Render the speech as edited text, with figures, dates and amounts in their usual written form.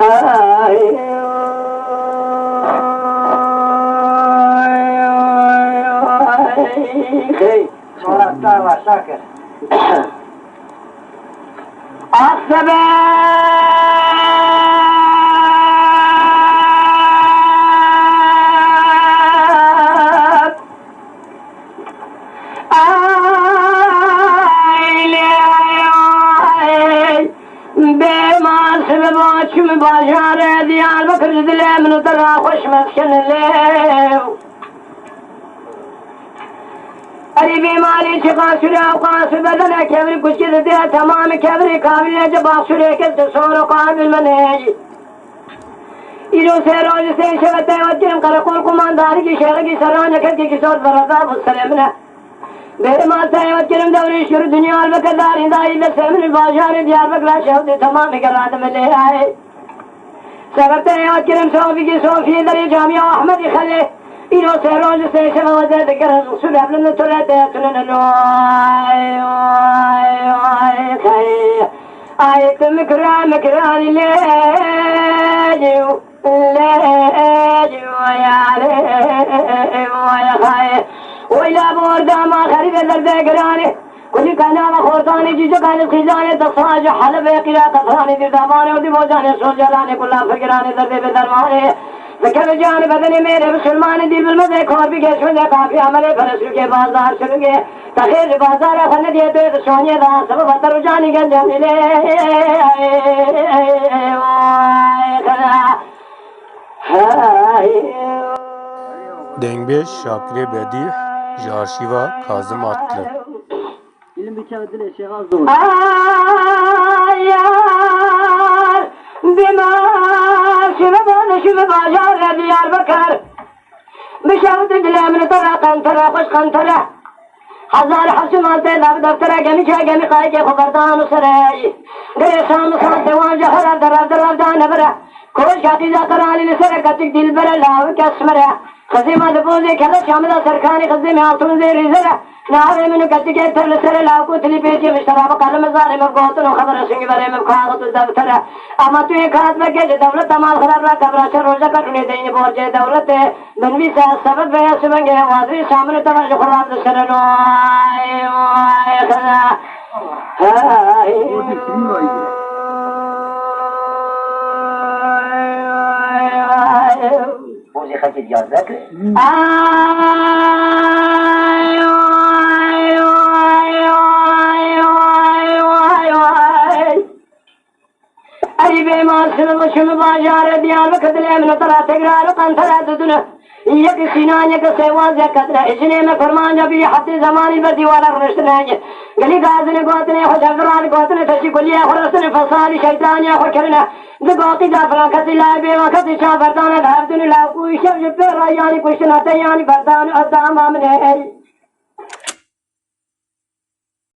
बाजार Diyarbakır dilemini tara hoş meskenle Ali bimari çıkan süre avkası bedene kevri kuş gizdi tamamı kevri kabilece bak süre kesti sonra kabil meneyi İlo seroji sen şevete yotkirim karakol kumandarı ki şehri ki sarana kerki ki sor varada bu selemine benim altaya yotkirim devri şürü dünya ve kadar indayi ve semini bajarı Diyarbakır'a şevdi tamamı geladım eleyay سببت یاد کردم صافی که صافی در جامعه احمدی خلی اینو سهراج سیشه و وزرد کرد رسول ابلن طلعت تنن آیت مکران لیجو یا خای ویلا بردام آخری بزرد گرانه کلی کنا و خورتانی جیجا کانی خیزانی تصاج حلب قیلا قطرانی در دامانی و دیوزانی سوجلانی کلا فکرانی درد به درمانی ذکر جان بدن میرے مسلمان دل بالمزے کھور بھی گیش میں کافی عملے فرسو کے بازار چلنگے تخیر بازار خن دیے تو سونے دا سب بتر جانی گن جمیلے Dengbeş Şakir Bedi Jarşiva Kazım Atlı İlim bir kere dile şey az olur. Ayar bima şunu bajar Diyarbakır Bişavut dilemini tara kantara kuş kantara Hazar hasımate daftara gemi gemi kay ke khabardan saray gare sham sa dewan jahara dar nabra koş hatiza karani sar katik dilbara lav kasmara خزيمة دبوزي كذا شامل سركاني خزيمة عطون زي رزرة نعرف منو كتير تر سر لاكو تلي بيجي مشترى بقال مزاري مبغوتن وخبر شنقي بري مبخاغت الدفترة أما توي كات بكيج دولة تمال خراب لا كبرا شروجا كتوني ديني بورجي دولة بنوي سبب بيا سبنجي وادري شامل تمال خراب دسرنو خدا Bozi khati diyazak. Ali benim ağzını başımı bacarı Diyarbakır dilemini tara tekrarı kantara düdünü یک سینان یک سواز یک کتره اجنه میں فرمان جب یہ حتی زمانی پر دیوالا خرشتنے گلی گازنے گوتنے خوش افران گوتنے تشی کلیہ خرشتنے فصالی شیطانیہ خور کرنے دگوتی دافران کسی لائے بیوہ کسی شاہ بردانے دھاردنے لاکوی شب جب پر رایانی کشتنا تیانی بردان ادام آمنے